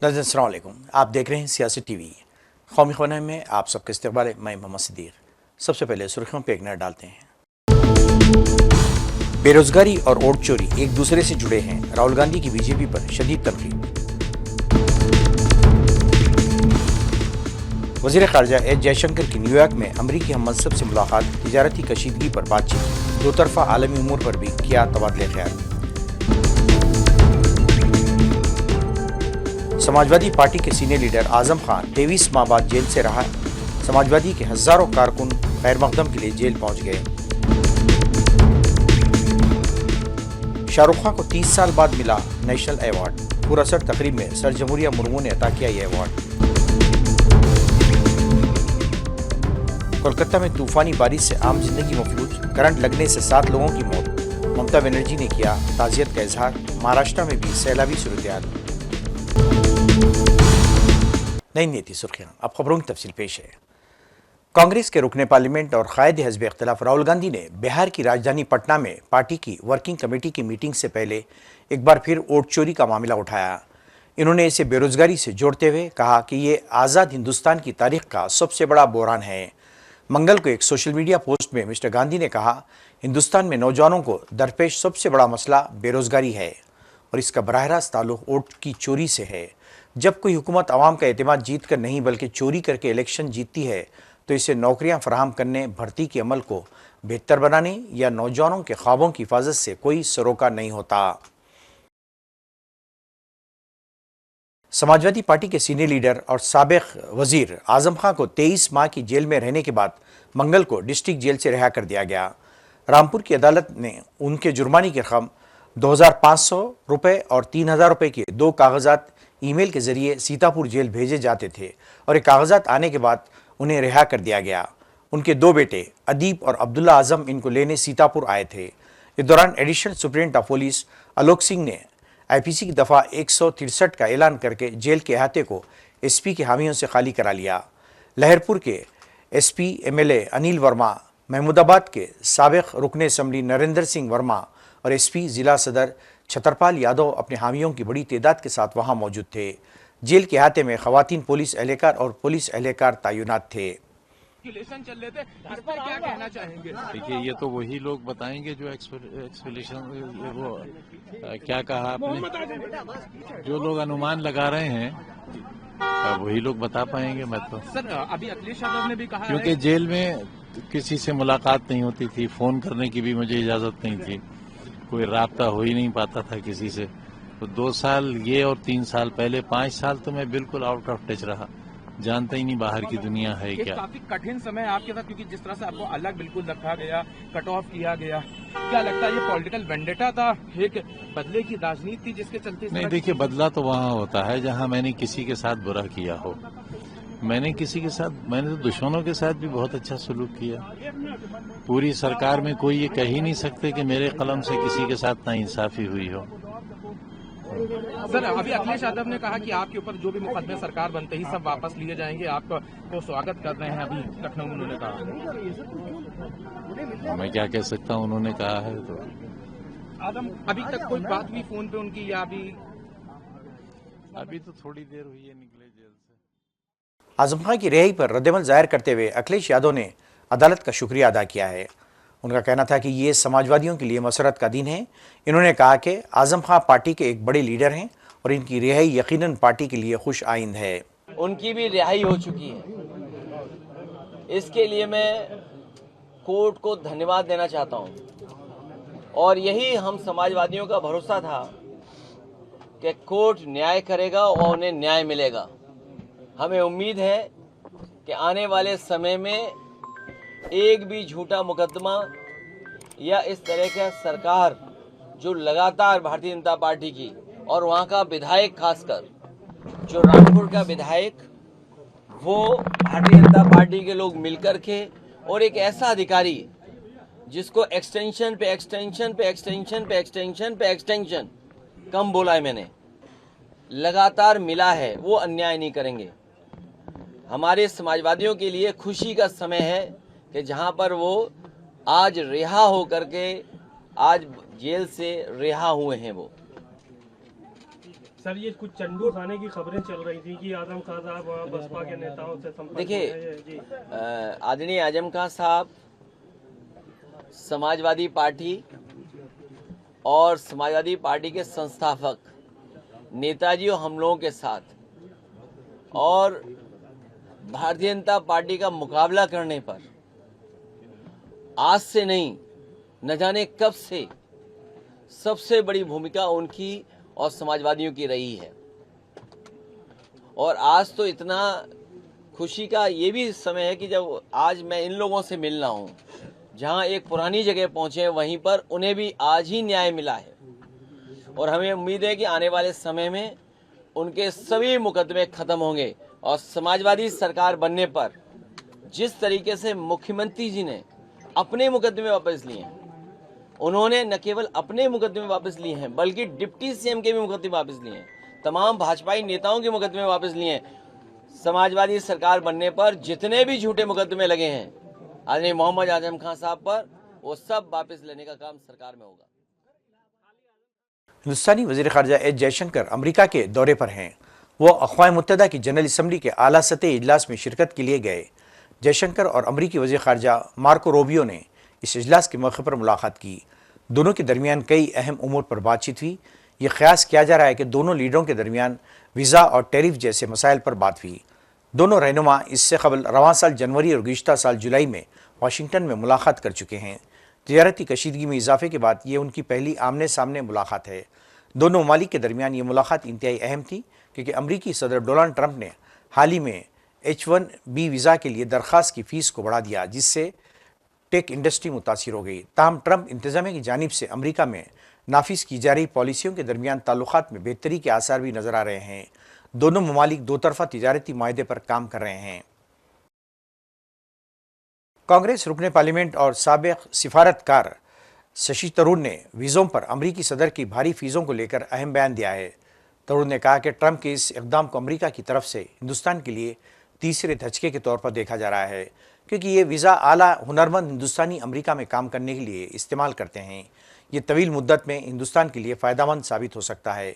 नाज़रीन अस्सलाम वालेकुम। आप देख रहे हैं सियासी टीवी। कौमी ख़वाना में आप सबका इस्तकबाल है। मैं मोहम्मद सिद्दीक़। सबसे पहले सुर्खियों पर एक नज़र डालते हैं। बेरोजगारी और वोट चोरी एक दूसरे से जुड़े हैं। राहुल गांधी की बीजेपी पर शदीद तनकीद। वज़ीर ख़ारजा एस जयशंकर की न्यूयॉर्क में अमरीकी हममंसब से मुलाकात, तिजारती कशीदगी पर बातचीत, दो तरफ़ा आलमी उमूर पर भी किया तबादले ख्याल। समाजवादी पार्टी के सीनियर लीडर आजम खान 23 माह बाद जेल से रहा। समाजवादी के हजारों कारकुन खैर मकदम के लिए जेल पहुंच गए। शाहरुख खान को 30 साल बाद मिला नेशनल अवार्ड। पुरस्कार तकरीब में सर जमहूरिया मुर्मू ने अता किया यह अवार्ड। कोलकाता में तूफानी बारिश से आम जिंदगी मफलूज, करंट लगने से 7 लोगों की मौत। ममता बनर्जी ने किया ताज़ियत का इजहार। महाराष्ट्र में भी सैलाबी सूरत-ए-हाल। नई नीति सुर्खियां। अब खबरों की तफसील पेश है। कांग्रेस के रुकने पार्लियामेंट और कायद हिज़्ब इख्तिलाफ राहुल गांधी ने बिहार की राजधानी पटना में पार्टी की वर्किंग कमेटी की मीटिंग से पहले एक बार फिर वोट चोरी का मामला उठाया। इन्होंने इसे बेरोजगारी से जोड़ते हुए कहा कि ये आज़ाद हिंदुस्तान की तारीख का सबसे बड़ा बहरान है। मंगल को एक सोशल मीडिया पोस्ट में मिस्टर गांधी ने कहा, हिंदुस्तान में नौजवानों को दरपेश सबसे बड़ा मसला बेरोजगारी है और इसका बराह रास्त ताल्लुक वोट की चोरी से है। जब कोई हुकूमत आवाम का एतमाद जीत कर नहीं बल्कि चोरी करके इलेक्शन जीतती है तो इसे नौकरियां फराहम करने, भर्ती के अमल को बेहतर बनाने या नौजवानों के ख्वाबों की हिफाजत से कोई सरोका नहीं होता। समाजवादी पार्टी के सीनियर लीडर और साबिक वजीर आजम खान को 23 माह की जेल में रहने के बाद मंगल को डिस्ट्रिक्ट जेल से रिहा कर दिया गया। रामपुर की अदालत ने उनके जुर्माने की रकम 2500 रुपये और 3000 रुपये के 2 कागजात ईमेल के जरिए सीतापुर जेल भेजे जाते थे और ये कागजात आने के बाद उन्हें रिहा कर दिया गया। उनके 2 बेटे अदीब और अब्दुल्ला आजम इनको लेने सीतापुर आए थे। इस दौरान additional superintendent of police Alok Singh ने आईपीसी की दफ़ा 163 का ऐलान करके जेल के अहाते को एसपी के हामियों से खाली करा लिया। लहरपुर के एसपी एमएलए अनिल वर्मा, महमूदाबाद के साबिक रुकने असम्बली नरेंद्र सिंह वर्मा और एसपी जिला सदर छतरपाल यादव अपने हामियों की बड़ी तादाद के साथ वहां मौजूद थे। जेल के अहाते में खवातीन पुलिस एहलकार और पुलिस एहलकार तैनात थे। चल रहे थे, इस पर क्या कहना चाहेंगे? देखिए, ये तो वही लोग बताएंगे जो एक्सप्लेनेशन वो क्या कहा आपने। जो लोग अनुमान लगा रहे हैं वही लोग बता पाएंगे। मैं तो सर अभी अखिलेश यादव ने भी कहा क्योंकि जेल में किसी से मुलाकात नहीं होती थी, फोन करने की भी मुझे इजाजत नहीं थी, कोई राब्ता हो ही नहीं पाता था किसी से। तो 2 साल ये और 3 साल पहले 5 साल तो मैं बिल्कुल आउट ऑफ टच रहा, जानता ही नहीं बाहर की दुनिया है क्या। काफी कठिन समय आपके साथ, क्योंकि जिस तरह से आपको अलग बिल्कुल रखा गया, कट ऑफ किया गया, क्या लगता है ये पॉलिटिकल वेंडेटा था, एक बदले की राजनीति थी जिसके चलते? नहीं, देखिए, बदला तो वहाँ होता है जहाँ मैंने किसी के साथ बुरा किया हो। मैंने तो दुश्मनों के साथ भी बहुत अच्छा सलूक किया। पूरी सरकार में कोई ये कह ही नहीं सकते कि मेरे कलम से किसी के साथ नाइंसाफी हुई हो। सर अभी अखिलेश यादव ने कहा कि आपके ऊपर जो भी मुकदमे सरकार बनते ही सब वापस लिए जाएंगे, आपको स्वागत कर रहे हैं। अभी लखनऊ में उन्होंने कहा। मैं क्या कह सकता हूँ, उन्होंने कहा है तो। अभी तक कोई बात हुई फोन पे उनकी, या अभी तो थोड़ी देर हुई है निकले जेल से। आजम खान की रिहाई पर रद्दमल जाहिर करते हुए अखिलेश यादव ने अदालत का शुक्रिया अदा किया है। उनका कहना था कि ये समाजवादियों के लिए मसरत का दिन है। इन्होंने कहा कि आजम खान पार्टी के एक बड़े लीडर हैं और इनकी रिहाई यकीनन पार्टी के लिए खुश आइंद है। उनकी भी रिहाई हो चुकी है, इसके लिए मैं कोर्ट को धन्यवाद देना चाहता हूं। और यही हम समाजवादियों का भरोसा था कि कोर्ट न्याय करेगा और उन्हें न्याय मिलेगा। हमें उम्मीद है कि आने वाले समय में एक भी झूठा मुकदमा या इस तरह का सरकार जो लगातार भारतीय जनता पार्टी की और वहाँ का विधायक, खासकर जो रामपुर का विधायक, वो भारतीय जनता पार्टी के लोग मिलकर के और एक ऐसा अधिकारी जिसको एक्सटेंशन पे एक्सटेंशन पे एक्सटेंशन पे एक्सटेंशन पे एक्सटेंशन कम बोला है मैंने, लगातार मिला है, वो अन्याय नहीं करेंगे। हमारे समाजवादियों के लिए खुशी का समय है कि जहां पर वो आज रिहा हो करके आज जेल से रिहा हुए हैं। वो सर ये कुछ चंडू खाने की खबरें चल रही थी कि आजम खान साहब वहाँ बसपा के नेताओं से संपर्क देखिए, में हैं। जी आदरणीय आजम खान साहब समाजवादी पार्टी और समाजवादी पार्टी के संस्थापक नेताजी और हम लोगों के साथ और भारतीय जनता पार्टी का मुकाबला करने पर आज से नहीं न जाने कब से सबसे बड़ी भूमिका उनकी और समाजवादियों की रही है। और आज तो इतना खुशी का ये भी समय है कि जब आज मैं इन लोगों से मिल रहा हूँ, जहाँ एक पुरानी जगह पहुँचे हैं वहीं पर उन्हें भी आज ही न्याय मिला है। और हमें उम्मीद है कि आने वाले समय में उनके सभी मुकदमे खत्म होंगे और समाजवादी सरकार बनने पर जिस तरीके से मुख्यमंत्री जी ने अपने मुकदमे वापस लिए हैं, उन्होंने न केवल अपने मुकदमे वापस लिए हैं बल्कि डिप्टी सीएम के भी मुकदमे वापस लिए हैं, तमाम भाजपाई नेताओं के मुकदमे वापस लिए हैं। समाजवादी सरकार बनने पर जितने भी झूठे मुकदमे लगे हैं आदरणीय मोहम्मद आजम खान साहब पर, वो सब वापस लेने का काम सरकार में होगा। हिंदुस्तानी वज़ीर ख़ारजा एस जयशंकर अमेरिका के दौरे पर हैं। वो अक़वाम मुत्तहिदा की जनरल असम्बली के आला सतह इजलास में शिरकत के लिए गए। जयशंकर और अमरीकी वज़ीर ख़ारजा मार्को रूबियो ने इस इजलास के मौके पर मुलाकात की। दोनों के दरमियान कई अहम उमूर पर बातचीत हुई। ये क़यास किया जा रहा है कि दोनों लीडरों के दरमियान वीज़ा और टैरिफ जैसे मसाइल पर बात हुई। दोनों रहनुमा इससे कबल रवां साल जनवरी और गुज़िश्ता साल जुलाई में वाशिंगटन में मुलाकात कर चुके हैं। तिजारती कशीदगी में इजाफे के बाद ये उनकी पहली आमने सामने मुलाकात है। दोनों ममालिक के दरमियान ये मुलाकात इंतहाई अहम थी क्योंकि अमरीकी सदर डोनाल्ड ट्रंप ने हाल ही में H1B वीज़ा के लिए दरख्वास्त की फ़ीस को बढ़ा दिया, जिससे टेक इंडस्ट्री मुतासिर हो गई। ताहम ट्रंप इंतज़ामिया की जानिब से अमरीका में नाफिज की जा रही पॉलिसियों के दरमियान ताल्लुकात में बेहतरी के आसार भी नज़र आ रहे हैं। दोनों ममालिक दो तरफ़ा तिजारती माहदे पर काम कर रहे हैं। कांग्रेस रुकने पार्लियामेंट और साबिक़ सिफारतकार शशि तरूर ने वीज़ों पर अमरीकी सदर की भारी फ़ीसों को लेकर अहम बयान दिया है। तरूर ने कहा कि ट्रंप के इस इक़दाम को अमरीका की तरफ से हिंदुस्तान के लिए तीसरे धचके के तौर पर देखा जा रहा है, क्योंकि ये वीज़ा आला हुनरमंद हिंदुस्तानी अमरीका में काम करने के लिए इस्तेमाल करते हैं। ये तवील मुद्दत में हिंदुस्तान के लिए फ़ायदेमंद साबित हो सकता है।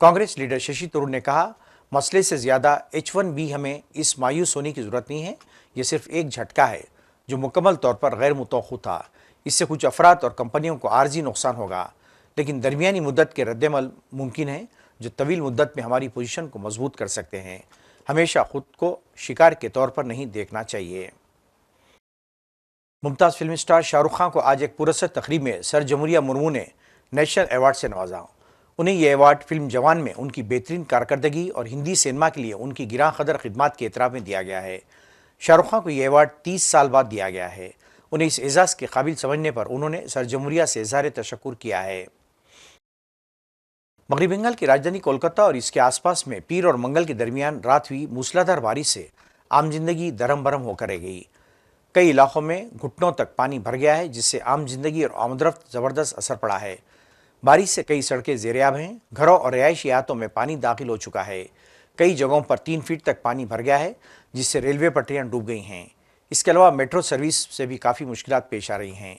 कांग्रेस लीडर शशि तरूर ने कहा, मसले से ज़्यादा H1B हमें इस मायूस होने की ज़रूरत नहीं है। ये सिर्फ एक झटका है जो मुकम्मल तौर पर गैर मुतवक्किल था। इससे कुछ अफराद और कंपनियों को आर्जी नुकसान होगा, लेकिन दरमियानी मुद्दत के रद्दमल मुमकिन है जो तवील मुद्दत में हमारी पोजीशन को मजबूत कर सकते हैं। हमेशा खुद को शिकार के तौर पर नहीं देखना चाहिए। मुमताज़ फिल्म स्टार शाहरुख खान को आज एक पुरस्कार तकरीब में सर जमहूरिया मुर्मू ने नेशनल अवार्ड से नवाजा। उन्हें यह अवार्ड फिल्म जवान में उनकी बेहतरीन कारकर्दगी और हिंदी सिनेमा के लिए उनकी गिरां कदर खिदमात के एतराफ़ में दिया गया है। शाहरुख खान को यह अवार्ड 30 साल बाद दिया गया है। उन्हें इस एजाज़ के काबिल समझने पर उन्होंने सर जमहूरिया से इज़हार तशक्कुर किया है। मगरबी बंगाल की राजधानी कोलकाता और इसके आसपास में पीर और मंगल के दरमियान रात हुई मूसलाधार बारिश से आम जिंदगी दरम बरम होकर रह गई। कई इलाकों में घुटनों तक पानी भर गया है, जिससे आम जिंदगी और आमदरफ्त ज़बरदस्त असर पड़ा है। बारिश से कई सड़कें ज़ेरियाब हैं। घरों और रिहायशी इलाकों में पानी दाखिल हो चुका है। कई जगहों पर 3 फीट तक पानी भर गया है, जिससे रेलवे पटरियां डूब गई हैं। इसके अलावा मेट्रो सर्विस से भी काफ़ी मुश्किलात पेश आ रही हैं।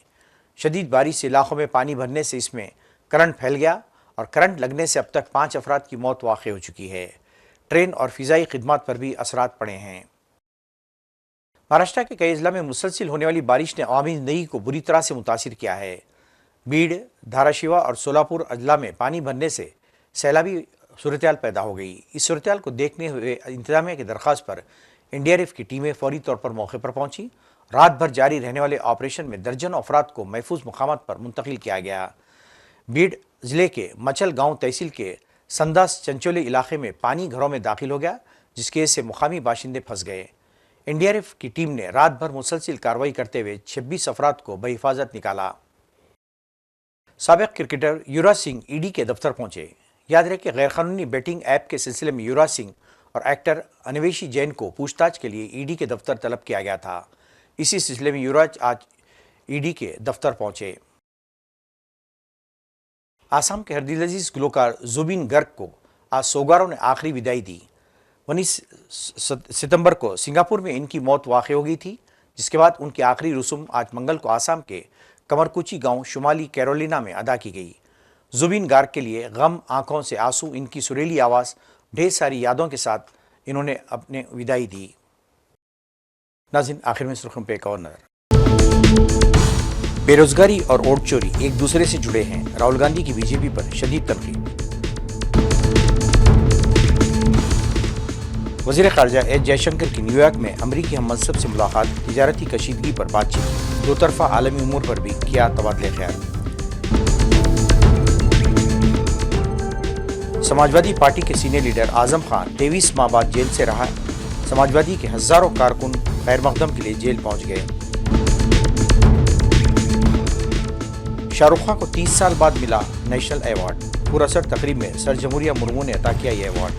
शदीद बारिश से इलाकों में पानी भरने से इसमें करंट फैल गया और करंट लगने से अब तक 5 अफराद की मौत वाक़ई हो चुकी है। ट्रेन और फ़िज़ाई खिदमात पर भी असरात पड़े हैं। महाराष्ट्र के कई अजला में मुसलसिल होने वाली बारिश ने अवामी ज़िंदगी को बुरी तरह से मुतासिर किया है। बीड़, धाराशिवा और सोलापुर अजला में पानी भरने से सैलाबी सूरत पैदा हो गई। इस सूरत को देखने हुए इंतजामिया की दरख्वास्त पर NDRF की टीमें फौरी तौर पर मौके पर पहुंची। रात भर जारी रहने वाले ऑपरेशन में दर्जनों अफराद को महफूज मकामात पर मुंतकिल किया गया। बीड़ ज़िले के मचल गांव तहसील के संदास चंचोली इलाके में पानी घरों में दाखिल हो गया, जिसके से मुकामी बाशिंदे फंस गए। NDRF की टीम ने रात भर मुसलसिल कार्रवाई करते हुए 26 अफराद को बहिफाजत निकाला। साबिक़ क्रिकेटर युवराज सिंह ED के दफ्तर पहुंचे। याद रहे कि गैरकानूनी बैटिंग ऐप के सिलसिले में युवराज सिंह और एक्टर अन्वेशी जैन को पूछताछ के लिए ED के दफ्तर तलब किया गया था। इसी सिलसिले में युवराज आज ED के दफ्तर पहुंचे। आसाम के हरदिलअजीज गुलकार जुबिन गर्ग को आज सोगारों ने आखिरी विदाई दी। 19 सितंबर को सिंगापुर में इनकी मौत वाक़ई हो गई थी, जिसके बाद उनकी आखिरी रस्म आज मंगल को आसाम के कमरकुची गांव शुमाली कैरोलिना में अदा की गई। जुबिन गार्ग के लिए गम, आंखों से आंसू, इनकी सुरीली आवाज़, ढेर सारी यादों के साथ इन्होंने अपने विदाई दी। नाज़रीन, आखिर में सुर्खियों पे एक और नज़र। बेरोजगारी और वोट चोरी एक दूसरे से जुड़े हैं, राहुल गांधी की बीजेपी पर शदीद तनकीद। वज़ीर ख़ारजा एस जयशंकर की न्यूयॉर्क में अमरीकी हम मनसब से मुलाकात, तिजारती कशीदगी पर बातचीत, दो तरफा आलमी उमूर पर भी किया तबादले ख्याल। समाजवादी पार्टी के सीनियर लीडर आजम खान 23 माह बाद जेल से रहा। समाजवादी के हजारों कारकुन खैर मकदम के लिए जेल पहुंच गए। शाहरुख खान को 30 साल बाद मिला नेशनल अवार्ड, पुरस्कार तकरीब में सर जमहूरिया मुर्मू ने अता किया यह अवार्ड।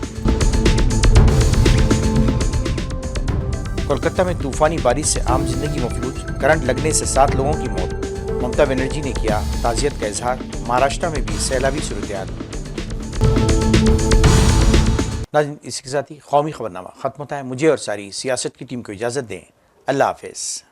कोलकाता में तूफानी बारिश से आम जिंदगी मफलूज, करंट लगने से 7 लोगों की मौत। ममता बनर्जी ने किया ताज़ियत का इजहार। महाराष्ट्र में भी सैलाबी सूरत-ए-हाल। नाज़रीन, इसी के साथ ही कौमी खबरनामा खत्म होता है। मुझे और सारी सियासत की टीम को इजाज़त दें। अल्लाह हाफ़िज़।